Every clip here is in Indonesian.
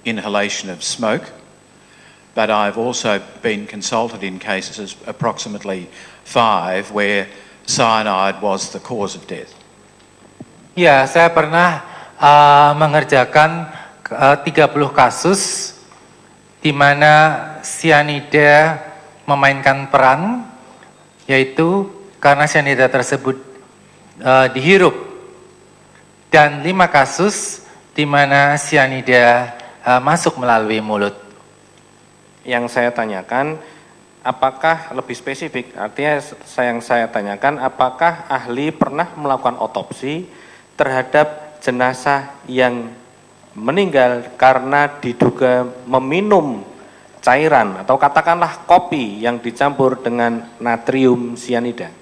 inhalation of smoke, but I've also been consulted in cases, approximately 5, where cyanide was the cause of death. Ya, saya pernah mengerjakan 30 kasus di mana cyanida memainkan peran, yaitu karena cyanida tersebut dihirup, dan 5 kasus di mana cyanida masuk melalui mulut. Yang saya tanyakan, apakah lebih spesifik, artinya yang saya tanyakan, apakah ahli pernah melakukan otopsi terhadap jenazah yang meninggal karena diduga meminum cairan atau katakanlah kopi yang dicampur dengan natrium cyanida?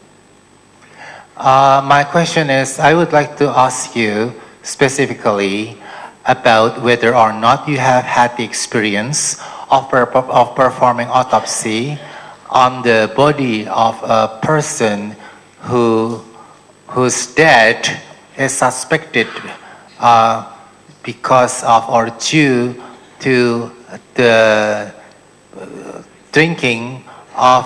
My question is, I would like to ask you specifically about whether or not you have had the experience of performing autopsy on the body of a person whose death is suspected because of or due to the drinking of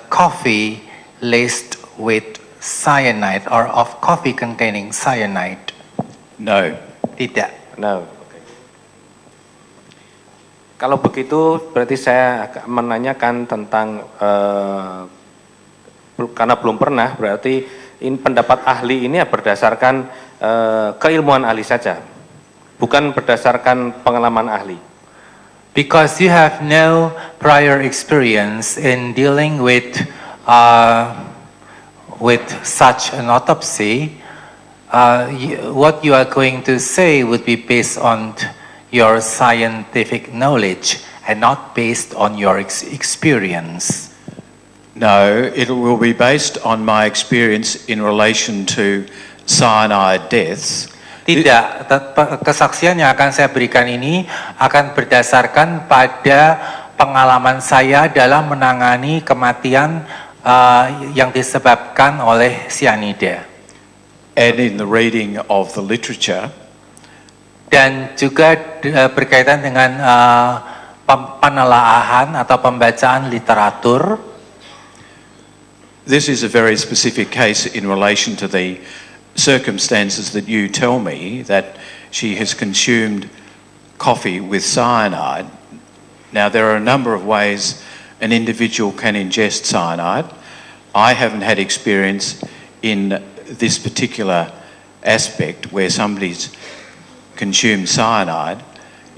coffee laced with cyanide or of coffee containing cyanide. No. Tidak. No. Okay. Kalau begitu berarti saya akan menanyakan tentang karena belum pernah, berarti pendapat ahli ini berdasarkan keilmuan ahli saja, bukan berdasarkan pengalaman ahli. Because you have no prior experience in dealing with such an autopsy, what you are going to say would be based on your scientific knowledge and not based on your experience. No, it will be based on my experience in relation to cyanide deaths. Tidak, kesaksian yang akan saya berikan ini akan berdasarkan pada pengalaman saya dalam menangani kematian yang disebabkan oleh cyanida. And in the reading of the literature. Dan juga berkaitan dengan penelaahan atau pembacaan literatur. This is a very specific case in relation to the circumstances that you tell me that she has consumed coffee with cyanide. Now, there are a number of ways an individual can ingest cyanide. I haven't had experience in this particular aspect where somebody's consumed cyanide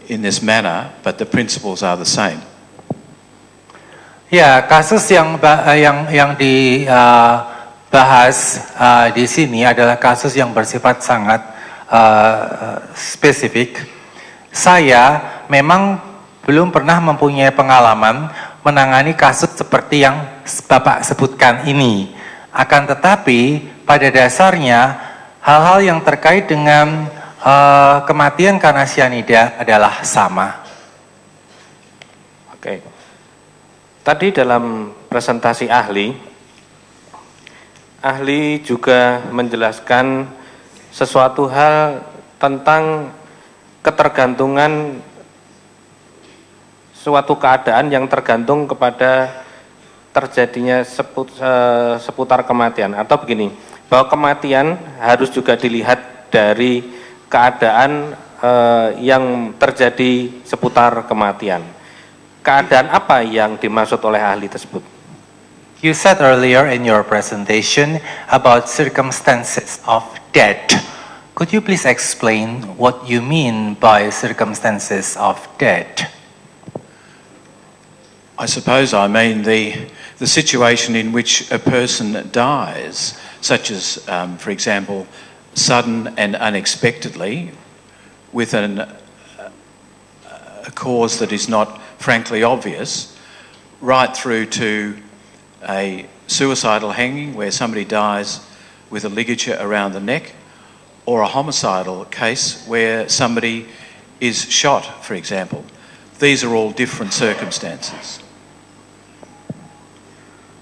in this manner, but the principles are the same. Ya, kasus yang dibahas di sini adalah kasus yang bersifat sangat spesifik. Saya memang belum pernah mempunyai pengalaman menangani kasus seperti yang Bapak sebutkan ini. Akan tetapi pada dasarnya hal-hal yang terkait dengan kematian karena cyanida adalah sama. Oke. Tadi dalam presentasi ahli juga menjelaskan sesuatu hal tentang ketergantungan suatu keadaan yang tergantung kepada terjadinya seputar kematian, atau begini, bahwa kematian harus juga dilihat dari keadaan yang terjadi seputar kematian. Keadaan apa yang dimaksud oleh ahli tersebut? You said earlier in your presentation about circumstances of death. Could you please explain what you mean by circumstances of death? I suppose I mean the situation in which a person dies, such as, for example, sudden and unexpectedly, with a cause that is not frankly obvious, right through to a suicidal hanging where somebody dies with a ligature around the neck, or a homicidal case where somebody is shot, for example. These are all different circumstances.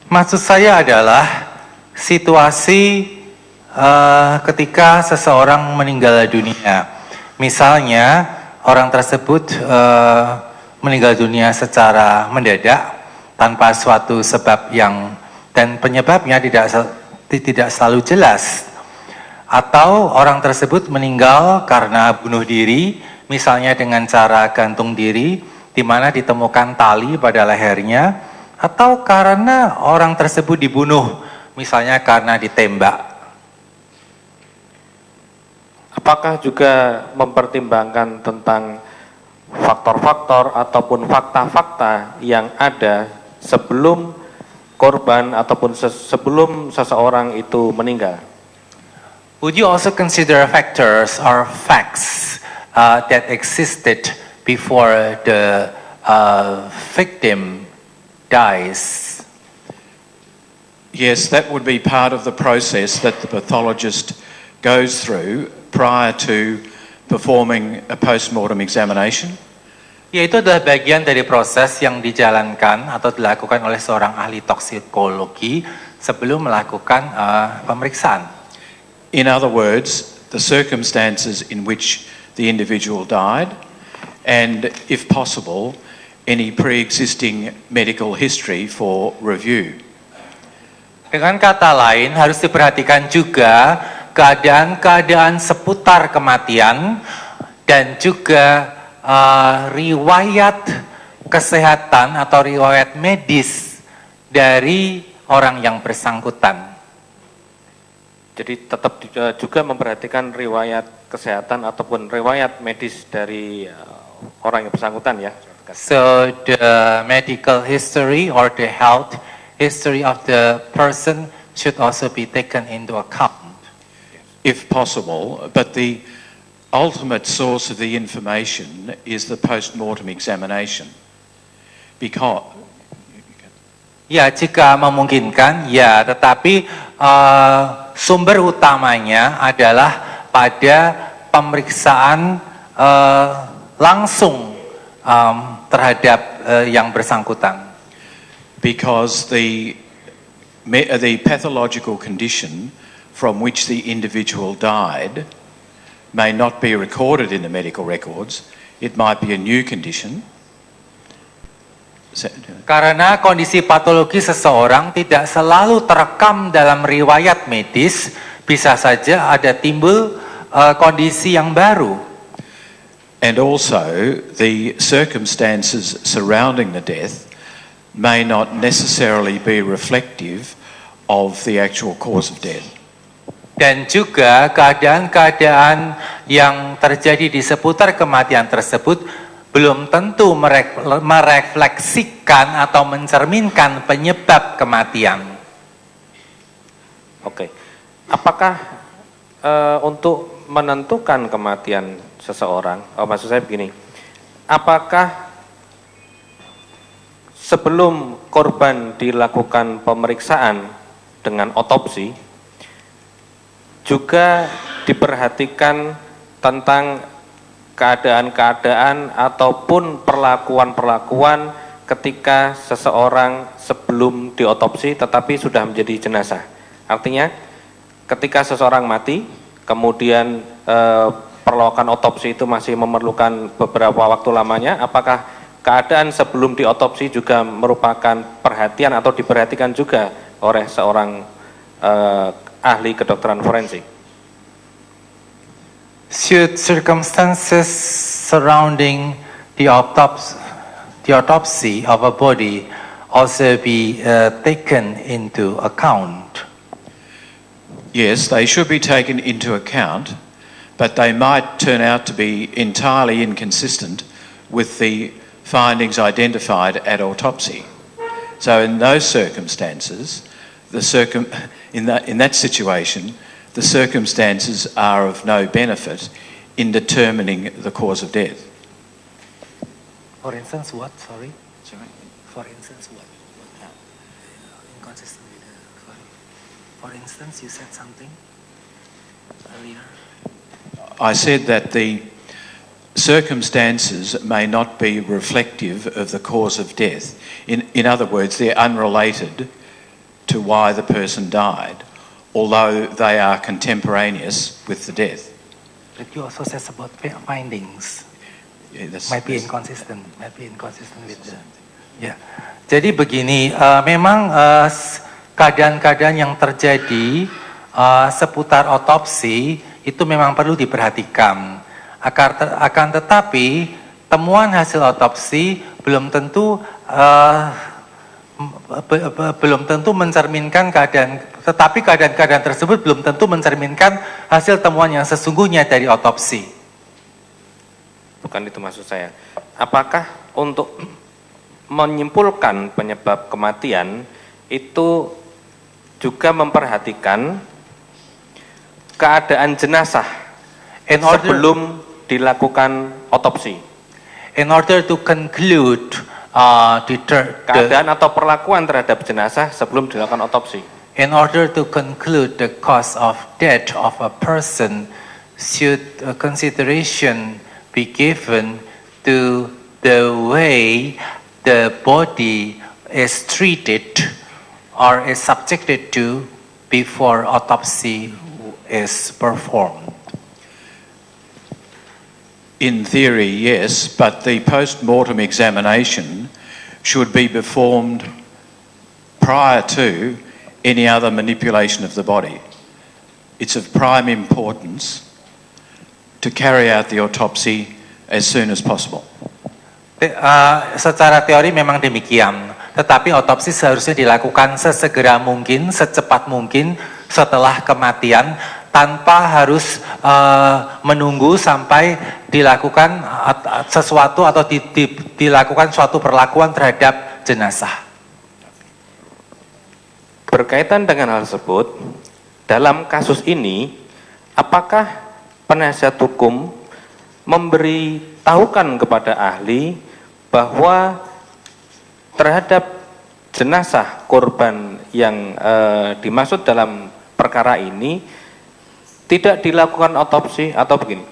Maksud saya adalah situasi ketika seseorang meninggal dunia. Misalnya orang tersebut meninggal dunia secara mendadak tanpa suatu sebab dan penyebabnya tidak selalu jelas, atau orang tersebut meninggal karena bunuh diri, misalnya dengan cara gantung diri di mana ditemukan tali pada lehernya, atau karena orang tersebut dibunuh misalnya karena ditembak. Apakah juga mempertimbangkan tentang faktor-faktor ataupun fakta-fakta yang ada sebelum korban ataupun sebelum seseorang itu meninggal? Would you also consider factors or facts that existed before the victim dies? Yes, that would be part of the process that the pathologist goes through prior to performing a post-mortem examination. Yaitu adalah bagian dari proses yang dijalankan atau dilakukan oleh seorang ahli toksikologi sebelum melakukan pemeriksaan. In other words, the circumstances in which the individual died, and if possible, any pre-existing medical history for review. Dengan kata lain, harus diperhatikan juga keadaan-keadaan seputar kematian dan juga riwayat kesehatan atau riwayat medis dari orang yang bersangkutan. Jadi tetap juga memperhatikan riwayat kesehatan ataupun riwayat medis dari orang yang bersangkutan ya. So the medical history or the health history of the person should also be taken into account. If possible, but the ultimate source of the information is the post-mortem examination. Because ya, jika memungkinkan, ya, tetapi sumber utamanya adalah pada pemeriksaan langsung terhadap yang bersangkutan. Because the pathological condition from which the individual died may not be recorded in the medical records. It might be a new condition. Karena kondisi patologi seseorang tidak selalu terekam dalam riwayat medis, bisa saja ada timbul kondisi yang baru. And also the circumstances surrounding the death may not necessarily be reflective of the actual cause of death. Dan juga keadaan-keadaan yang terjadi di seputar kematian tersebut belum tentu merefleksikan atau mencerminkan penyebab kematian. Oke. Apakah untuk menentukan kematian seseorang, maksud saya begini, apakah sebelum korban dilakukan pemeriksaan dengan otopsi, juga diperhatikan tentang keadaan-keadaan ataupun perlakuan-perlakuan ketika seseorang sebelum diotopsi tetapi sudah menjadi jenazah. Artinya ketika seseorang mati, kemudian perlakuan otopsi itu masih memerlukan beberapa waktu lamanya, apakah keadaan sebelum diotopsi juga merupakan perhatian atau diperhatikan juga oleh seorang ahli kedokteran forensik? Should circumstances surrounding the autopsy of a body also be taken into account? Yes, they should be taken into account, but they might turn out to be entirely inconsistent with the findings identified at autopsy. So in those circumstances, in that situation, the circumstances are of no benefit in determining the cause of death. For instance, what? Sorry? For instance, what? Inconsistent with the... For instance, you said something earlier. I said that the circumstances may not be reflective of the cause of death. In other words, they're unrelated to why the person died, although they are contemporaneous with the death. But you also said about findings. Yeah, Might be inconsistent with the. Ya, jadi begini, memang keadaan-keadaan yang terjadi seputar otopsi itu memang perlu diperhatikan. Akan tetapi temuan hasil otopsi belum tentu mencerminkan keadaan tersebut belum tentu mencerminkan hasil temuan yang sesungguhnya dari otopsi. Bukan itu maksud saya. Apakah untuk menyimpulkan penyebab kematian itu juga memperhatikan keadaan jenazah sebelum dilakukan otopsi? In order to conclude keadaan atau perlakuan terhadap jenazah sebelum dilakukan otopsi. In order to conclude the cause of death of a person, should consideration be given to the way the body is treated or is subjected to before autopsy is performed? In theory, yes, but the post-mortem examination should be performed prior to any other manipulation of the body. It's of prime importance to carry out the autopsy as soon as possible. Secara teori memang demikian, tetapi otopsi seharusnya dilakukan sesegera mungkin, secepat mungkin setelah kematian, tanpa harus menunggu sampai dilakukan sesuatu atau dilakukan suatu perlakuan terhadap jenazah. Berkaitan dengan hal tersebut, dalam kasus ini, apakah penasihat hukum memberitahukan kepada ahli bahwa terhadap jenazah korban yang dimaksud dalam perkara ini tidak dilakukan otopsi atau begini,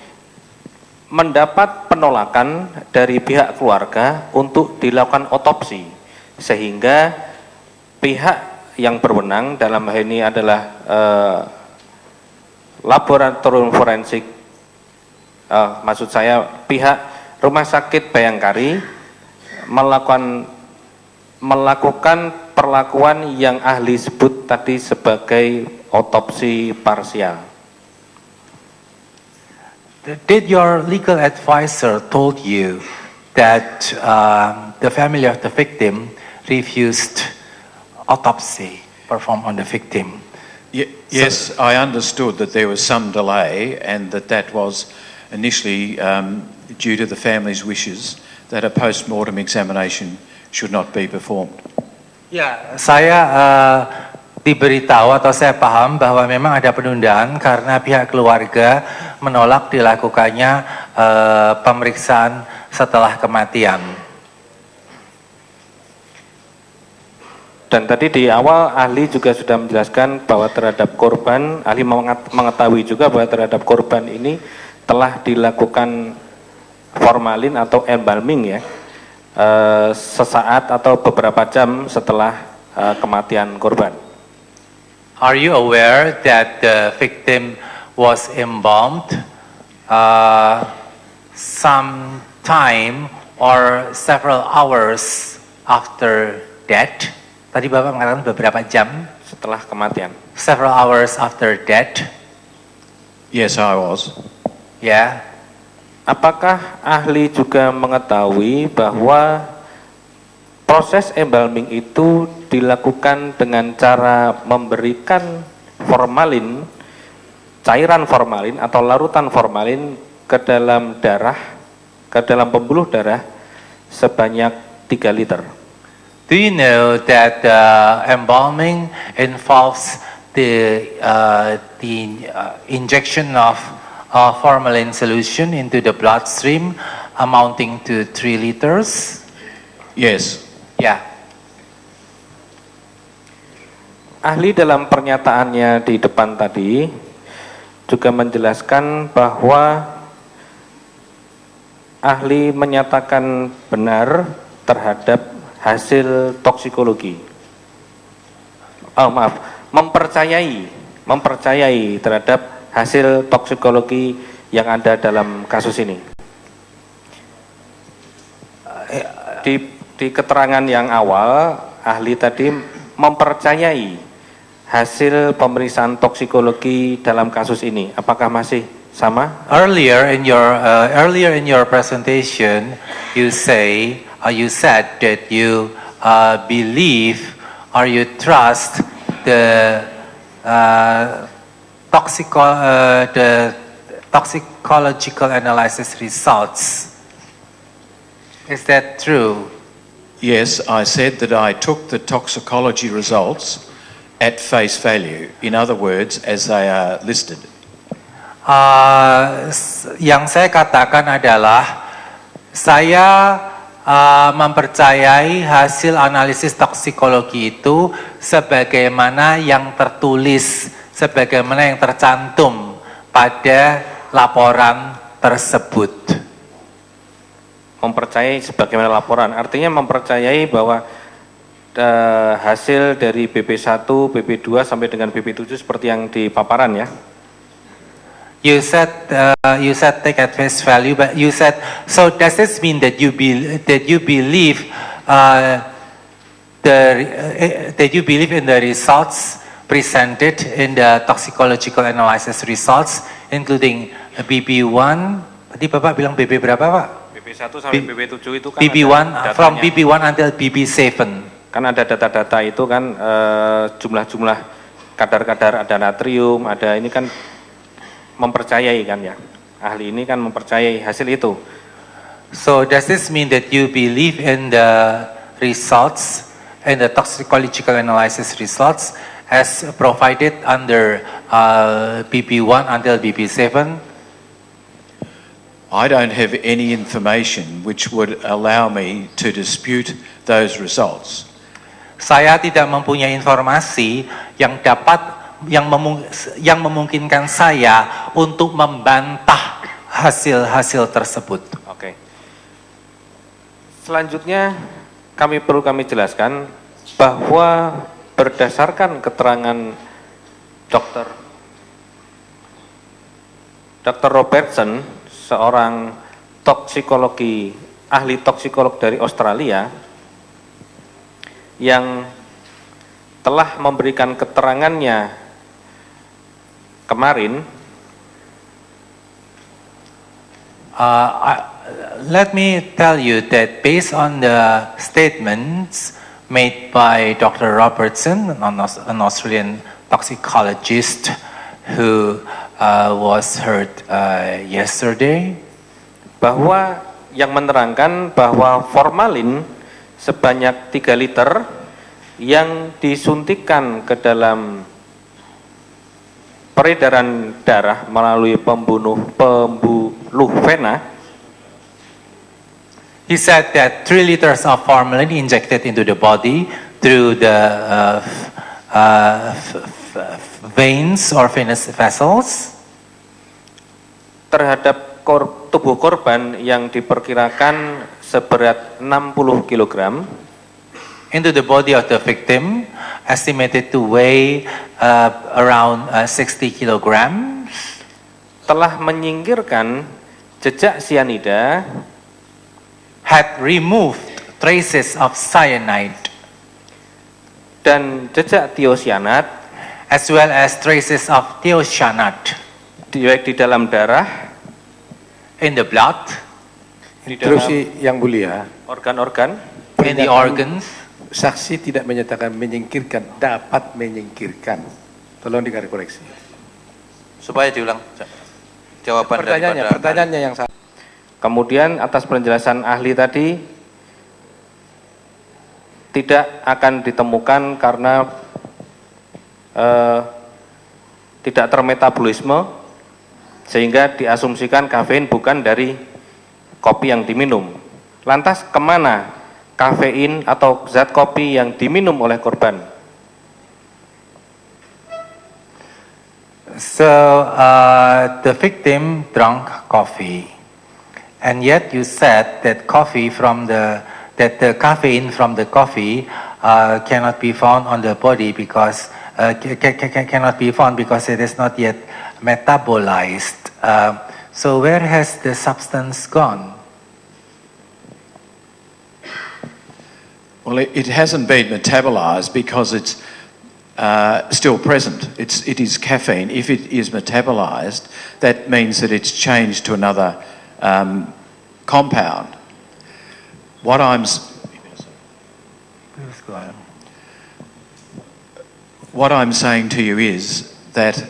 mendapat penolakan dari pihak keluarga untuk dilakukan otopsi, sehingga pihak yang berwenang dalam hal ini adalah laboratorium forensik, maksud saya pihak Rumah Sakit Bayangkari melakukan perlakuan yang ahli sebut tadi sebagai otopsi parsial. Did your legal advisor told you that the family of the victim refused autopsy performed on the victim? Yes, I understood that there was some delay and that was initially due to the family's wishes that a post-mortem examination should not be performed. Ya, saya diberitahu atau saya paham bahwa memang ada penundaan karena pihak keluarga menolak dilakukannya pemeriksaan setelah kematian. Dan tadi di awal ahli juga sudah menjelaskan bahwa terhadap korban, ahli mengetahui juga bahwa terhadap korban ini telah dilakukan formalin atau embalming ya, sesaat atau beberapa jam setelah kematian korban. Are you aware that the victim was embalmed some time or several hours after death? Tadi Bapak mengatakan beberapa jam setelah kematian. Several hours after death. Yes, I was. Ya. Apakah ahli juga mengetahui bahwa proses embalming itu dilakukan dengan cara memberikan formalin, cairan formalin atau larutan formalin ke dalam darah, ke dalam pembuluh darah sebanyak 3 liter? Do you know that embalming involves the injection of formalin solution into the bloodstream amounting to 3 liters? Yes. Ya. Ahli dalam pernyataannya di depan tadi juga menjelaskan bahwa ahli menyatakan benar terhadap hasil toksikologi. Mempercayai terhadap hasil toksikologi yang ada dalam kasus ini. Di keterangan yang awal, ahli tadi mempercayai hasil pemeriksaan toksikologi dalam kasus ini. Apakah masih sama? Earlier in your presentation, you said that you believe or you trust the toxicological analysis results. Is that true? Yes, I said that I took the toxicology results at face value. In other words, as they are listed. Yang saya katakan adalah saya mempercayai hasil analisis toksikologi itu sebagaimana yang tertulis, sebagaimana yang tercantum pada laporan tersebut. Mempercayai sebagaimana laporan, artinya mempercayai bahwa hasil dari BP1, BP2 sampai dengan BP7 seperti yang di paparan ya. You said take at face value, but you said, so does this mean that you believe in the results presented in the toxicological analysis results, including BP1? Tadi Bapak bilang BP berapa Pak? BP1 sampai BP7 itu kan BP1 from BP1 until BP7. Kan ada data-data itu kan jumlah-jumlah kadar-kadar, ada natrium, ada ini kan mempercayai kan ya. Ahli ini kan mempercayai hasil itu. So does this mean that you believe in the results, in the toxicological analysis results as provided under BP1 until BP7? I don't have any information which would allow me to dispute those results. Saya tidak mempunyai informasi yang memungkinkan saya untuk membantah hasil-hasil tersebut. Oke. Selanjutnya perlu kami jelaskan bahwa berdasarkan keterangan Dr. Robertson, seorang ahli toksikolog dari Australia yang telah memberikan keterangannya kemarin. Let me tell you that based on the statements made by Dr. Robertson, an Australian toxicologist who was heard yesterday, bahwa yang menerangkan bahwa formalin sebanyak 3 liter yang disuntikkan ke dalam peredaran darah melalui pembuluh vena. He said that 3 liters of formalin injected into the body through the veins or venous vessels terhadap tubuh korban yang diperkirakan seberat 60 kg into the body of the victim, estimated to weigh around 60 kilograms, telah menyingkirkan jejak sianida, had removed traces of cyanide, dan jejak tiosianat, as well as traces of thiocyanate baik di dalam darah, in the blood, di dalam Yang mulia, organ-organ, in the organs. saksi tidak menyatakan menyingkirkan, dapat menyingkirkan. Tolong dikoreksi. Supaya diulang jawaban daripada Pertanyaannya yang salah. Kemudian atas penjelasan ahli tadi tidak akan ditemukan karena tidak termetabolisme, sehingga diasumsikan kafein bukan dari kopi yang diminum. Lantas kemana kafein atau zat kopi yang diminum oleh korban? So the victim drank coffee, and yet you said that the caffeine from the coffee cannot be found on the body because cannot be found because it is not yet metabolized. So where has the substance gone? Well, it hasn't been metabolised because it's still present. It is caffeine. If it is metabolised, that means that it's changed to another compound. What I'm saying to you is that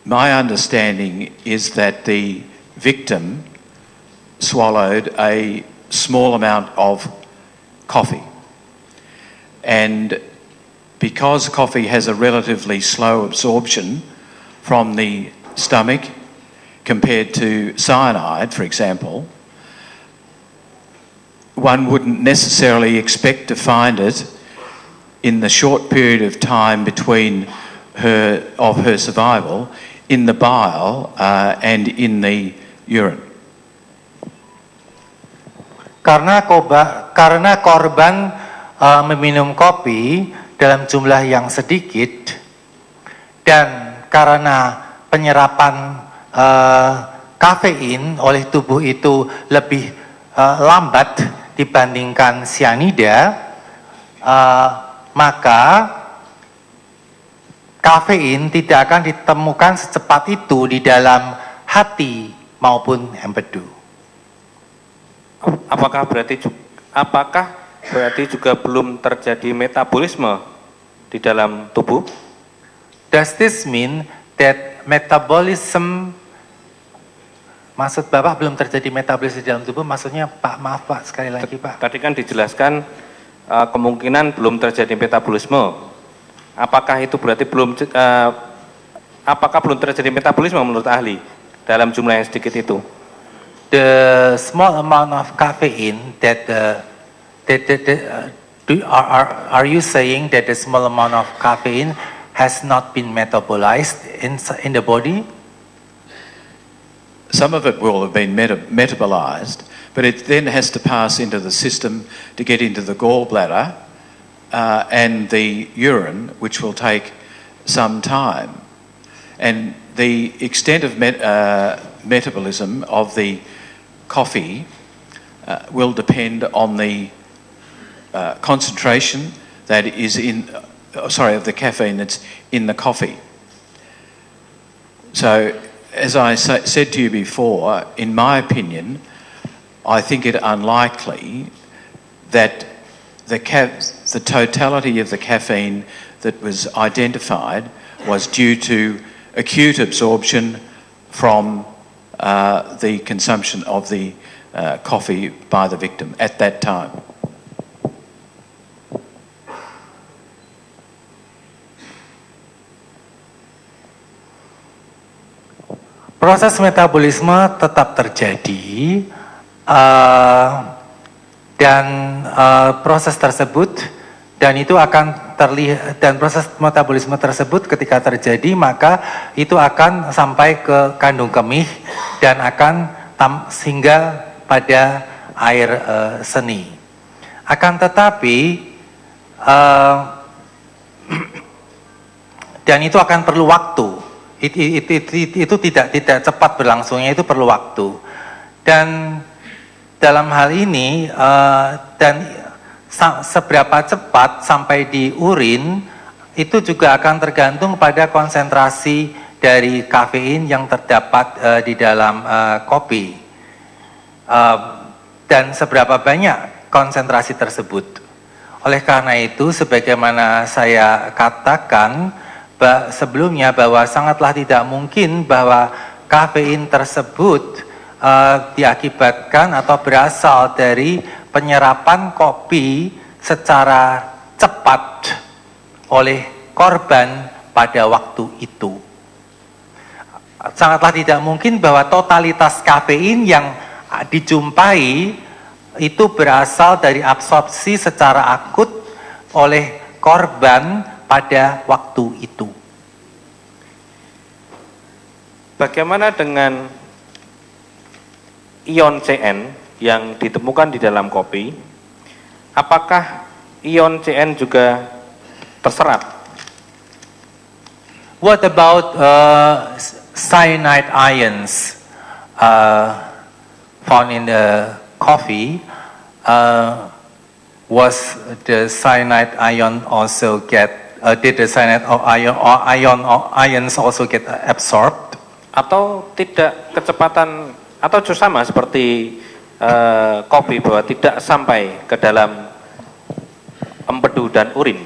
my understanding is that the victim swallowed a small amount of coffee, and because coffee has a relatively slow absorption from the stomach compared to cyanide, for example, one wouldn't necessarily expect to find it in the short period of time between her survival in the bile and in the urine. Karena korban meminum kopi dalam jumlah yang sedikit dan karena penyerapan kafein oleh tubuh itu lebih lambat dibandingkan sianida, maka kafein tidak akan ditemukan secepat itu di dalam hati maupun empedu. Apakah berarti juga belum terjadi metabolisme di dalam tubuh? Does this mean that metabolism, maksud Bapak belum terjadi metabolisme di dalam tubuh, maksudnya Pak, maaf Pak, sekali lagi Pak. Tadi kan dijelaskan kemungkinan belum terjadi metabolisme. Apakah itu berarti apakah belum terjadi metabolisme menurut ahli dalam jumlah yang sedikit itu? The small amount of caffeine are you saying that the small amount of caffeine has not been metabolized in the body? Some of it will have been metabolized, but it then has to pass into the system to get into the gallbladder and the urine, which will take some time. And the extent of metabolism of the coffee will depend on the concentration that is of the caffeine that's in the coffee. So, as I said to you before, in my opinion, I think it unlikely that the totality of the caffeine that was identified was due to acute absorption from the consumption of the coffee by the victim at that time. Proses metabolisme tetap terjadi dan proses tersebut dan proses metabolisme tersebut ketika terjadi maka itu akan sampai ke kandung kemih dan akan sehingga pada air seni. Akan tetapi dan itu akan perlu waktu. Itu tidak cepat berlangsungnya, itu perlu waktu. Dan dalam hal ini seberapa cepat sampai di urin itu juga akan tergantung pada konsentrasi dari kafein yang terdapat di dalam kopi dan seberapa banyak konsentrasi tersebut. Oleh karena itu, sebagaimana saya katakan sebelumnya bahwa sangatlah tidak mungkin bahwa kafein tersebut diakibatkan atau berasal dari penyerapan kopi secara cepat oleh korban pada waktu itu. Sangatlah tidak mungkin bahwa totalitas kafein yang dijumpai itu berasal dari absorpsi secara akut oleh korban pada waktu itu. Bagaimana dengan ion CN yang ditemukan di dalam kopi? Apakah ion CN juga terserap? What about cyanide ions found in the coffee? Was the cyanide ion also get? Did the cyanide or ions also get absorbed? Atau tidak kecepatan atau justru sama seperti kopi bahwa tidak sampai ke dalam empedu dan urin.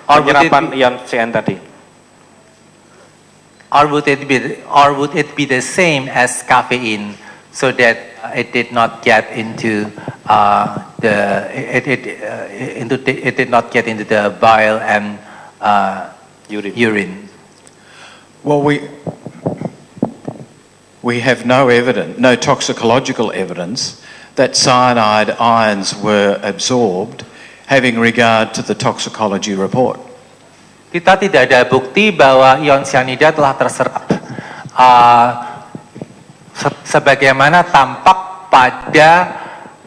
Penyerapan ion cyan tadi. Or would it be the same as caffeine, so that it did not get into it did not get into the bile and urine? Well, we have no evidence, no toxicological evidence that cyanide ions were absorbed, having regard to the toxicology report. Kita tidak ada bukti bahwa ion cyanida telah terserap sebagaimana tampak pada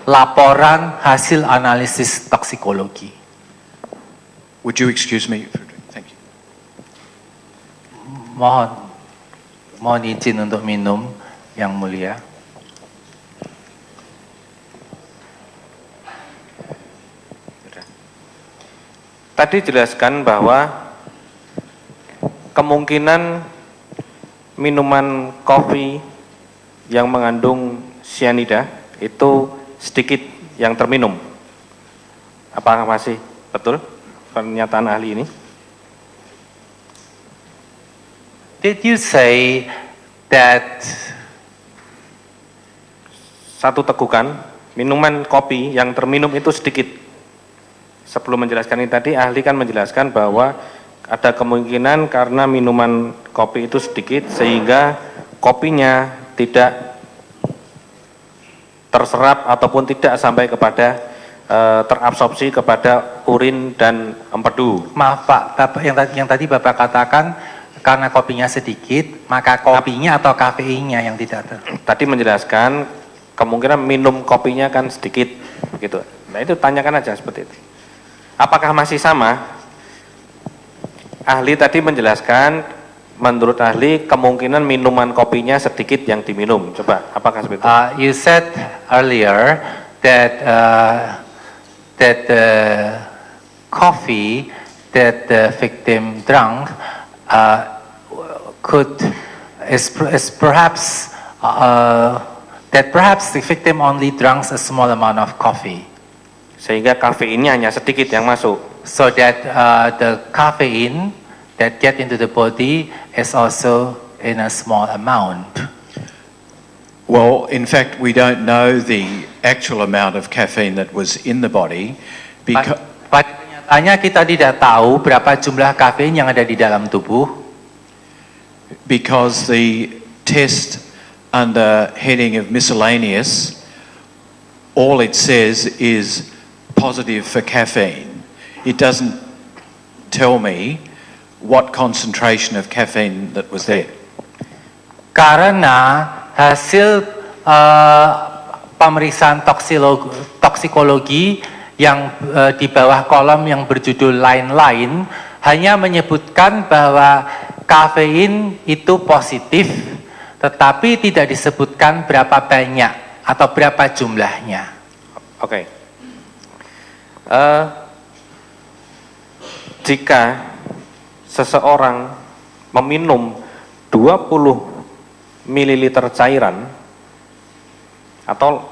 laporan hasil analisis toksikologi. Would you excuse me? Thank you. Mohon izin untuk minum, Yang Mulia. Tadi jelaskan bahwa kemungkinan minuman kopi yang mengandung cyanida itu sedikit yang terminum. Apakah masih betul pernyataan ahli ini? Did you say that Satu tegukan, minuman kopi yang terminum itu sedikit. Sebelum menjelaskan ini tadi, ahli kan menjelaskan bahwa ada kemungkinan karena minuman kopi itu sedikit sehingga kopinya tidak terserap ataupun tidak sampai kepada terabsorpsi kepada urin dan empedu. Maaf Pak, yang tadi Bapak katakan karena kopinya sedikit, maka kopinya atau kafeinnya yang tidak Tadi menjelaskan kemungkinan minum kopinya kan sedikit gitu. Nah itu tanyakan aja seperti itu. Apakah masih sama? Ahli tadi menjelaskan, menurut ahli kemungkinan minuman kopinya sedikit yang diminum. Coba, apakah seperti itu? You said earlier that the coffee that the victim drank is perhaps that perhaps the victim only drank a small amount of coffee. Sehingga kafeinnya hanya sedikit yang masuk. So that the caffeine that get into the body is also in a small amount. Well, in fact, we don't know the actual amount of caffeine that was in the body because Pada kenyataannya kita tidak tahu berapa jumlah kafein yang ada di dalam tubuh. Because the test under heading of miscellaneous, all it says is positive for caffeine. It doesn't tell me what concentration of caffeine that was there. Karena hasil pemeriksaan toksikologi yang di bawah kolom yang berjudul lain-lain hanya menyebutkan bahwa kafein itu positif, tetapi tidak disebutkan berapa banyak atau berapa jumlahnya. Oke. Jika seseorang meminum 20 ml cairan, atau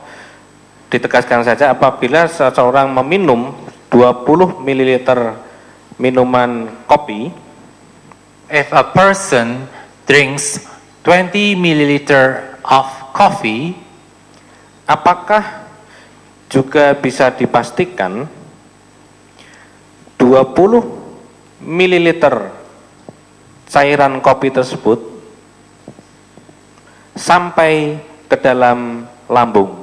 ditegaskan saja apabila seseorang meminum 20 ml minuman kopi, if a person drinks 20 ml of coffee, apakah juga bisa dipastikan 20 ml cairan kopi tersebut sampai ke dalam lambung?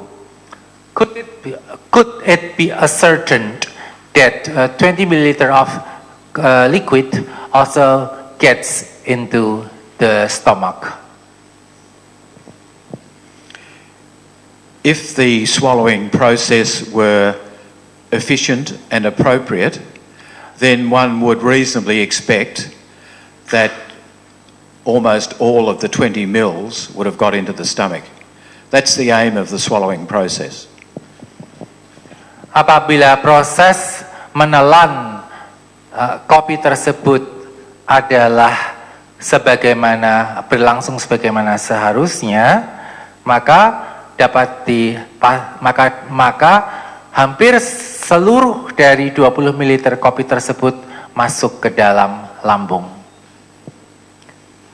Could it be ascertained that 20 ml of liquid also gets into the stomach? If the swallowing process were efficient and appropriate, then one would reasonably expect that almost all of the 20 mils would have got into the stomach. That's the aim of the swallowing process. apabila proses menelan kopi tersebut adalah berlangsung sebagaimana seharusnya, maka maka hampir seluruh dari 20 ml kopi tersebut masuk ke dalam lambung.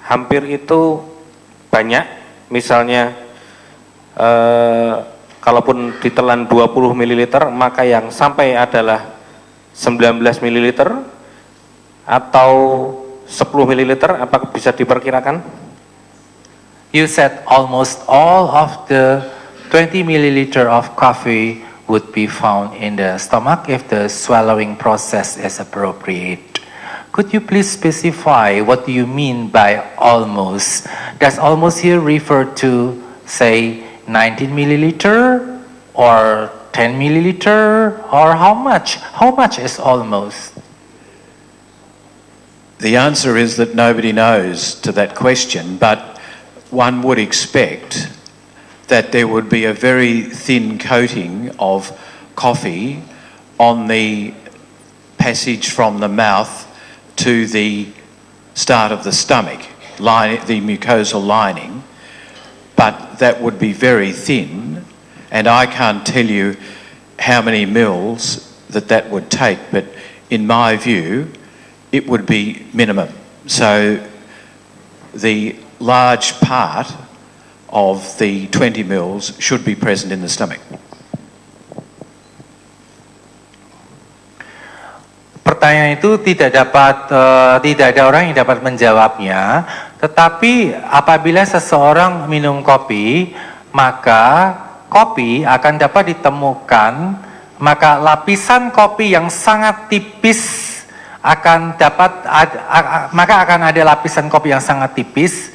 Hampir itu banyak, misalnya kalaupun ditelan 20 ml, maka yang sampai adalah 19 ml atau 10 ml, apakah bisa diperkirakan? You said almost all of the 20 ml of coffee would be found in the stomach if the swallowing process is appropriate. Could you please specify what do you mean by almost? Does almost here refer to, say, 19 milliliter or 10 milliliter, or how much? How much is almost? The answer is that nobody knows to that question, but one would expect that there would be a very thin coating of coffee on the passage from the mouth to the start of the stomach, the mucosal lining, but that would be very thin, and I can't tell you how many mils that would take, but in my view, it would be minimum. So the large part of the 20 mils should be present in the stomach. Pertanyaan itu tidak ada orang yang dapat menjawabnya, tetapi apabila seseorang minum kopi, maka kopi akan dapat ditemukan, maka lapisan kopi yang sangat tipis akan ada lapisan kopi yang sangat tipis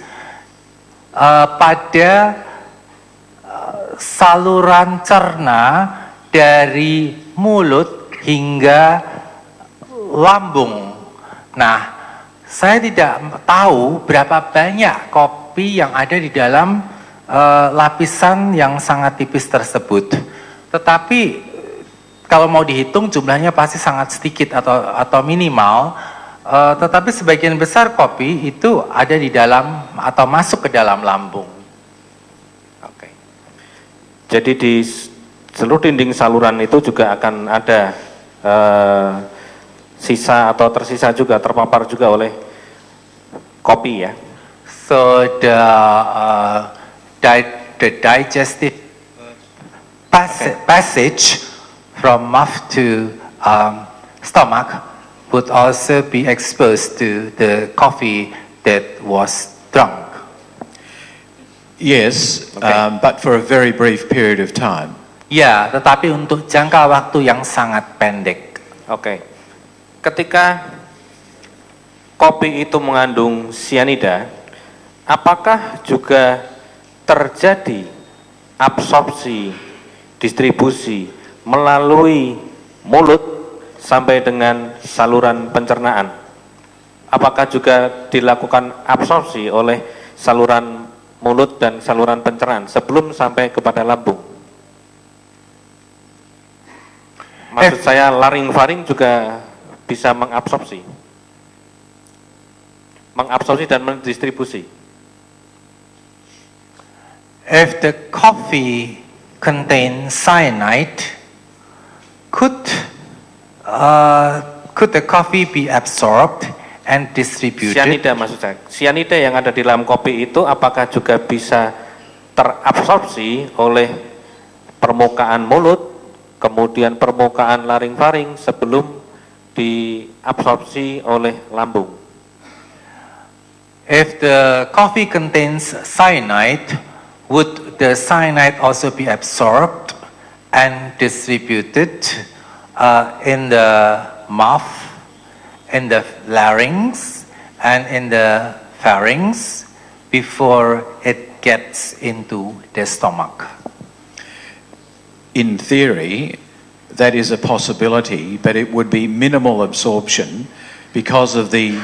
pada saluran cerna dari mulut hingga lambung. Nah, saya tidak tahu berapa banyak kopi yang ada di dalam lapisan yang sangat tipis tersebut. Tetapi kalau mau dihitung jumlahnya pasti sangat sedikit atau minimal. Tetapi sebagian besar kopi itu ada di dalam atau masuk ke dalam lambung. Oke. Jadi di seluruh dinding saluran itu juga akan ada sisa atau tersisa juga, terpapar juga oleh kopi ya. So the digestive passage from mouth to stomach would also be exposed to the coffee that was drunk. Yes, but for a very brief period of time. Ya, tetapi untuk jangka waktu yang sangat pendek. Oke. Ketika kopi itu mengandung sianida, apakah juga terjadi absorpsi, distribusi melalui mulut sampai dengan saluran pencernaan? Apakah juga dilakukan absorpsi oleh saluran mulut dan saluran pencernaan sebelum sampai kepada lambung? Maksud saya laring-faring juga bisa mengabsorpsi dan mendistribusi. If the coffee contains cyanide, could the coffee be absorbed and distributed? Sianida maksud saya. Sianida yang ada di dalam kopi itu apakah juga bisa terabsorpsi oleh permukaan mulut, kemudian permukaan laring-faring sebelum diabsorpsi oleh lambung? If the coffee contains cyanide, would the cyanide also be absorbed and distributed in the mouth, in the larynx, and in the pharynx before it gets into the stomach? In theory, that is a possibility, but it would be minimal absorption because of the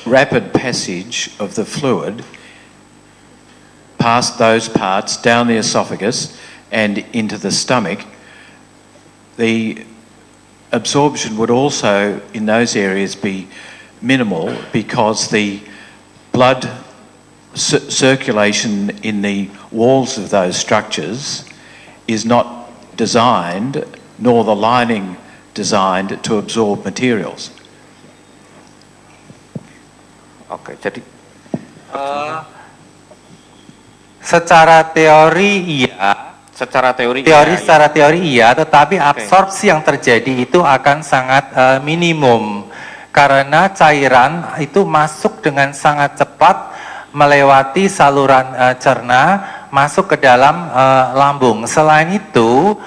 rapid passage of the fluid past those parts, down the esophagus and into the stomach, the absorption would also in those areas be minimal because the blood circulation in the walls of those structures is not designed, nor the lining designed to absorb materials. Oke, jadi Secara teori iya, secara teori secara teori iya, tetapi absorpsi yang terjadi itu akan sangat minimum karena cairan itu masuk dengan sangat cepat melewati saluran cerna masuk ke dalam lambung. Selain itu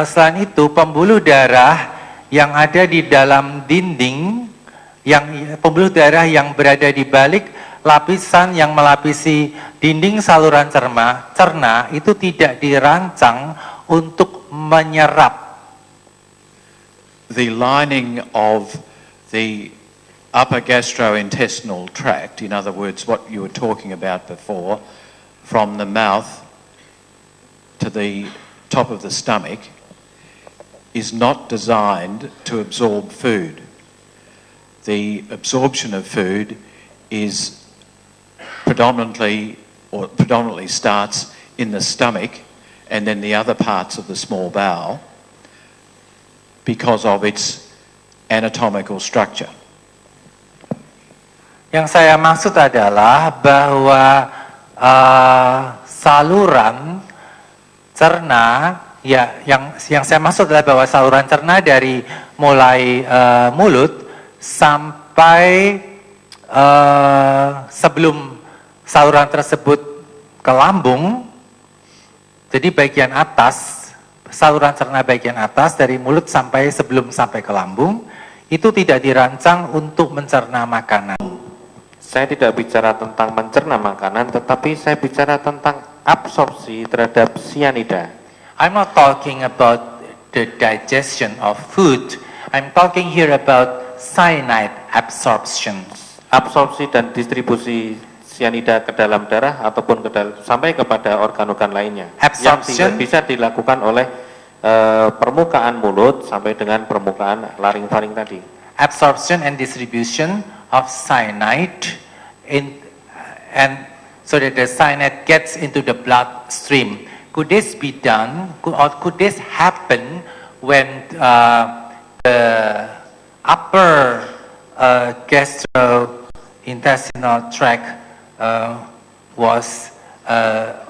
selain itu pembuluh darah yang ada di dalam dinding, pembuluh darah yang berada di balik lapisan yang melapisi dinding saluran cerna itu tidak dirancang untuk menyerap. The lining of the upper gastrointestinal tract, in other words, what you were talking about before, from the mouth to the top of the stomach, is not designed to absorb food. The absorption of food is predominantly starts in the stomach and then the other parts of the small bowel because of its anatomical structure. Yang saya maksud adalah bahwa saluran cerna, ya, yang saya maksud adalah bahwa saluran cerna dari mulai mulut sampai sebelum saluran tersebut ke lambung, jadi bagian atas, saluran cerna bagian atas dari mulut sampai ke lambung, itu tidak dirancang untuk mencerna makanan. saya tidak bicara tentang mencerna makanan, tetapi saya bicara tentang absorpsi terhadap sianida. I'm not talking about the digestion of food. I'm talking here about cyanide absorption. Absorpsi dan distribusi sianida ke dalam darah ataupun sampai kepada organ-organ lainnya. Absorption yang bisa dilakukan oleh permukaan mulut sampai dengan permukaan laring-faring tadi. Absorption and distribution of cyanide and so that the cyanide gets into the bloodstream. Could this be done, or could this happen when the upper gastrointestinal tract was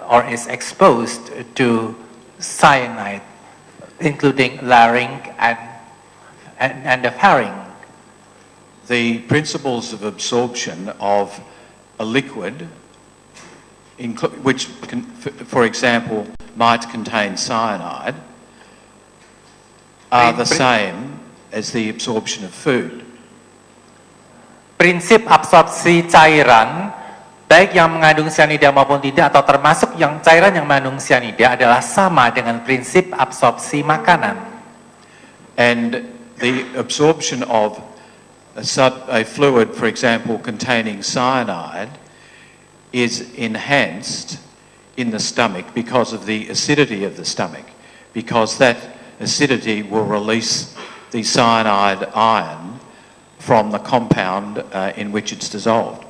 or is exposed to cyanide, including larynx and the pharynx? The principles of absorption of a liquid, which for example might contain cyanide, are the same as the absorption of food. Prinsip absorpsi cairan, baik yang mengandung cyanida maupun tidak, atau termasuk yang cairan yang mengandung cyanida, adalah sama dengan prinsip absorpsi makanan. And the absorption of a fluid, for example, containing cyanide, is enhanced in the stomach because of the acidity of the stomach, because that acidity will release the cyanide ion from the compound in which it's dissolved.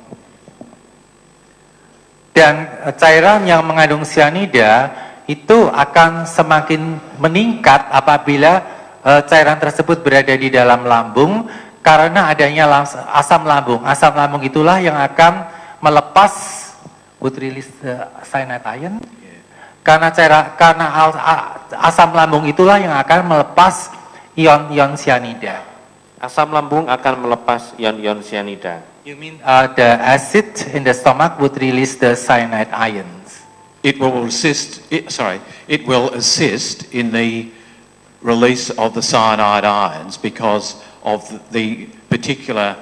Dan cairan yang mengandung cyanida itu akan semakin meningkat apabila cairan tersebut berada di dalam lambung karena adanya asam lambung. Asam lambung itulah yang akan melepas, would release the cyanide ion. Karena asam lambung itulah yang akan melepas ion-ion cyanida. Asam lambung akan melepas ion-ion cyanida. You mean the acid in the stomach would release the cyanide ions? It will assist in the release of the cyanide ions because of the particular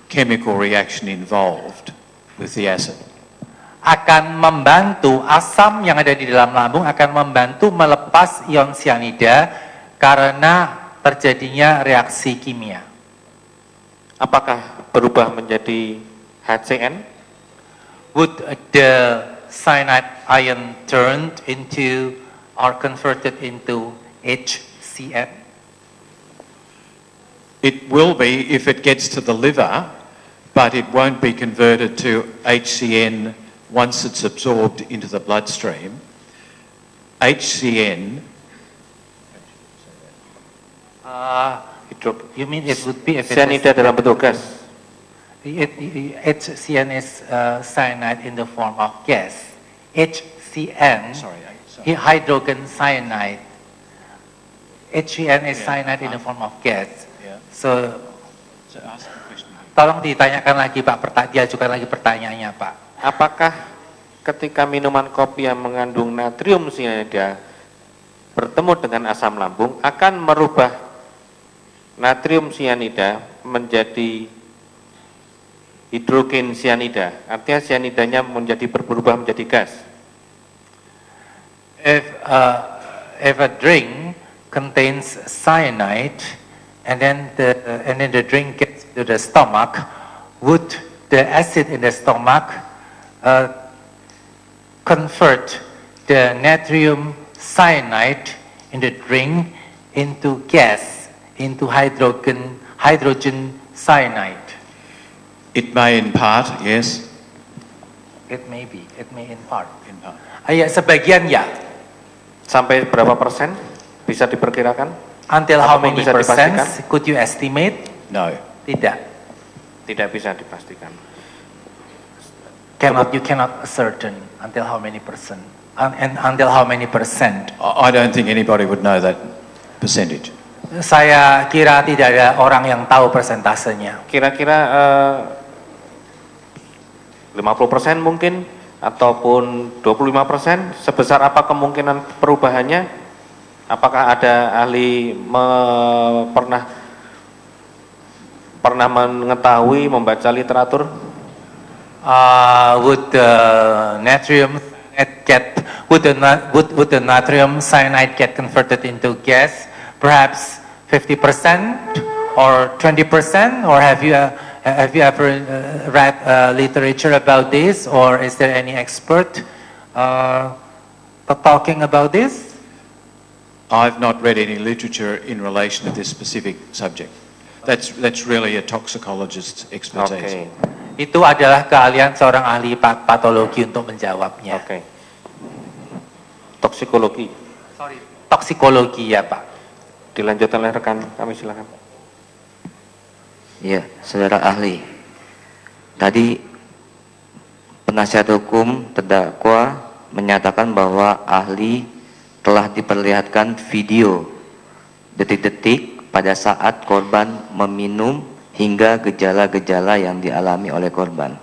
chemical reaction involved with the acid. Akan membantu, asam yang ada di dalam lambung akan membantu melepas ion cyanida karena terjadinya reaksi kimia. Apakah berubah menjadi HCN? would the cyanide ion turned into or converted into HCN? It will be if it gets to the liver, but it won't be converted to HCN once it's absorbed into the bloodstream. HCN, You mean it would be if it Cyanida dalam bentuk gas. HCN is cyanide in the form of gas. HCN, hydrogen cyanide. HCN is cyanide in the form of gas. Yeah. So, so ask the question. tolong ditanyakan lagi Pak, diajukan lagi pertanyaannya Pak. Apakah ketika minuman kopi yang mengandung natrium cyanida bertemu dengan asam lambung akan merubah natrium cyanida menjadi hidrogen cyanida? Artinya cyanidanya berubah menjadi gas. If a drink contains cyanide and then the drink gets to the stomach, would the acid in the stomach convert the natrium cyanide in the drink into gas, into hydrogen cyanide? It may in part, yes. It may be, it may in part. In part. Ya, sebagian ya. Sampai berapa persen bisa diperkirakan? Until how Ataupun many bisa percent dipastikan? could you estimate? No. Tidak. Tidak bisa dipastikan. You cannot ascertain until how many percent. And until how many percent? I don't think anybody would know that percentage. Saya kira tidak ada orang yang tahu persentasenya. Kira-kira 50% mungkin ataupun 25%, sebesar apa kemungkinan perubahannya? Apakah ada ahli pernah mengetahui, membaca literatur? Would the natrium cyanide get converted into gas? Perhaps 50% or 20%, or have you ever read literature about this, or is there any expert talking about this? I've not read any literature in relation to this specific subject. That's really a toxicologist's expertise. Oke. Itu adalah keahlian seorang ahli patologi untuk menjawabnya. Oke. Toksikologi. Toksikologi ya Pak. Dilanjutkan oleh rekan kami, silakan. Ya, saudara ahli. Tadi penasihat hukum terdakwa menyatakan bahwa ahli telah diperlihatkan video detik-detik pada saat korban meminum hingga gejala-gejala yang dialami oleh korban.